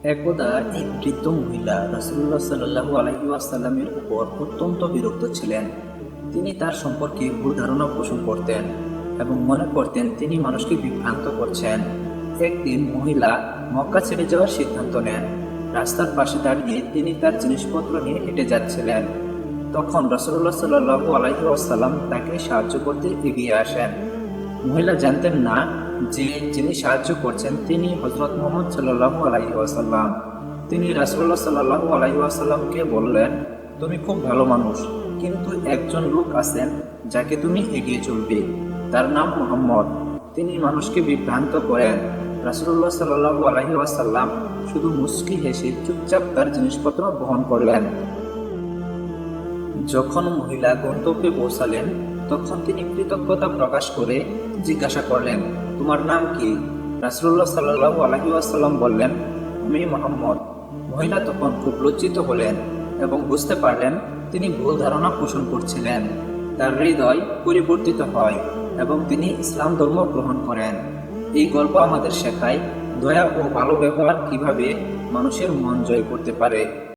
একদা এক বৃদ্ধ মহিলা রাসূলুল্লাহ সাল্লাল্লাহু আলাইহি ওয়াসাল্লামের উপর অত্যন্ত বিরক্ত ছিলেন। তিনি তার সম্পর্কে ভুল ধারণা পোষণ করতেন এবং মনে করতেন তিনি মানুষকে বিভ্রান্ত করছেন। একদিন মহিলা মক্কা ছেড়ে যাওয়ার সিদ্ধান্ত নেন। রাস্তার পাশে দাঁড়িয়ে তিনি তার জিনিসপত্র নিয়ে হেঁটে যাচ্ছিলেন। তখন রাসূলুল্লাহ সাল্লাল্লাহু আলাইহি ওয়াসাল্লাম তাকে সাহায্য করতে এগিয়ে আসেন। মহিলা জানতেন না যে যিনি সাহায্য করছেন তিনি হযরত মুহাম্মদ সাল্লাল্লাহু আলাইহি ওয়াসাল্লাম। তিনি রাসূলুল্লাহ সাল্লাল্লাহু আলাইহি ওয়াসাল্লামকে বললেন, তুমি খুব ভালো মানুষ, কিন্তু একজন লোক আছেন যাকে তুমি এগিয়ে চলবে। তার নাম মুহাম্মদ। তিনি মানুষকে বিভ্রান্ত করেন। রাসূলুল্লাহ সাল্লাল্লাহু আলাইহি ওয়াসাল্লাম শুধু মুচকি হেসে চুপচাপ তার জিনিসপত্র বহন করলেন। যখন মহিলা গন্তব্যে পৌঁছালেন, তখন তিনি কৃতজ্ঞতা প্রকাশ করে জিজ্ঞাসা করলেন, তোমার নাম কি? রাসূলুল্লাহ সাল্লাল্লাহু আলাইহি ওয়াসাল্লাম বললেন, আমি মুহাম্মদ। মহিলা তখন খুব লজ্জিত হলেন এবং বুঝতে পারলেন তিনি ভুল ধারণা পোষণ করছিলেন। তার হৃদয় পরিবর্তিত হয় এবং তিনি ইসলাম ধর্ম গ্রহণ করেন। এই গল্প আমাদের শেখায় দয়া ও ভালো ব্যবহার কিভাবে মানুষের মন জয় করতে পারে।